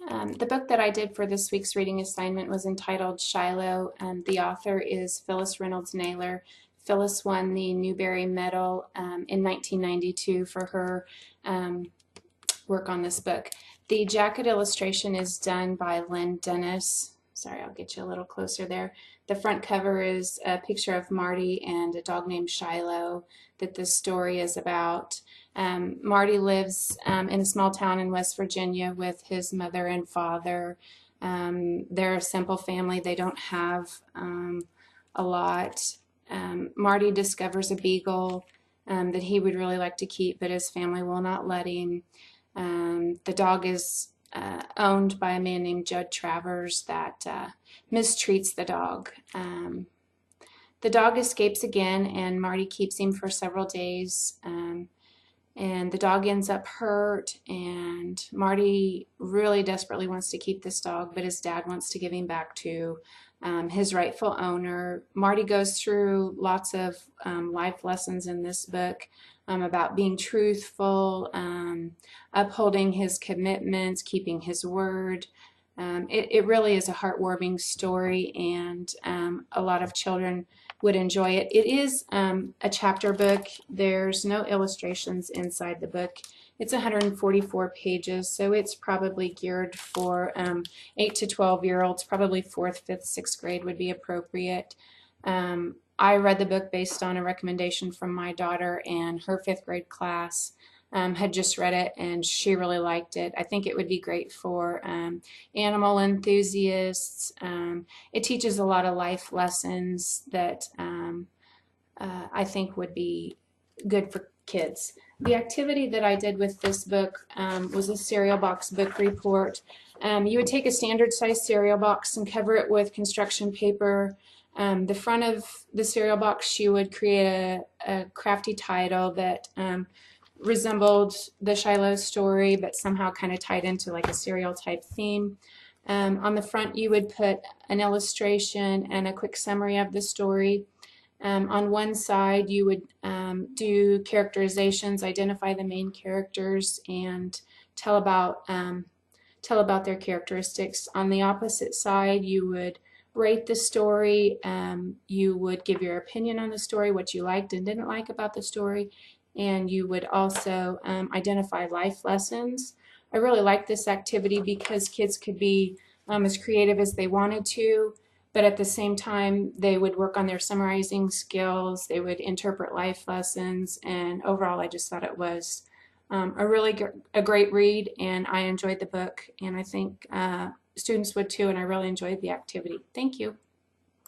The book that I did for this week's reading assignment was entitled Shiloh. The author is Phyllis Reynolds Naylor. Phyllis won the Newbery Medal in 1992 for her work on this book. The jacket illustration is done by Lynn Dennis. Sorry, I'll get you a little closer there. The front cover is a picture of Marty and a dog named Shiloh that this story is about. Marty lives in a small town in West Virginia with his mother and father. They're a simple family. They don't have a lot. Marty discovers a beagle that he would really like to keep, but his family will not let him. The dog is owned by a man named Judd Travers that mistreats the dog. The dog escapes again, and Marty keeps him for several days. And the dog ends up hurt, and Marty really desperately wants to keep this dog, but his dad wants to give him back to his rightful owner. Marty goes through lots of life lessons in this book about being truthful, upholding his commitments, keeping his word. It really is a heartwarming story, and a lot of children would enjoy it. It is a chapter book. There's no illustrations inside the book. It's 144 pages, so it's probably geared for 8 to 12-year-olds. Probably 4th, 5th, 6th grade would be appropriate. I read the book based on a recommendation from my daughter, and her 5th grade class had just read it, and she really liked it. I think it would be great for animal enthusiasts. It teaches a lot of life lessons that I think would be good for kids. The activity that I did with this book was a cereal box book report. You would take a standard size cereal box and cover it with construction paper. The front of the cereal box, you would create a crafty title that resembled the Shiloh story, but somehow kind of tied into like a cereal type theme. On the front, you would put an illustration and a quick summary of the story. On one side, you would do characterizations, identify the main characters, and tell about their characteristics. On the opposite side, you would rate the story. You would give your opinion on the story, what you liked and didn't like about the story, and you would also identify life lessons. I really like this activity because kids could be as creative as they wanted to, but at the same time they would work on their summarizing skills, they would interpret life lessons, and overall I just thought it was a great read, and I enjoyed the book, and I think students would too, and I really enjoyed the activity. Thank you.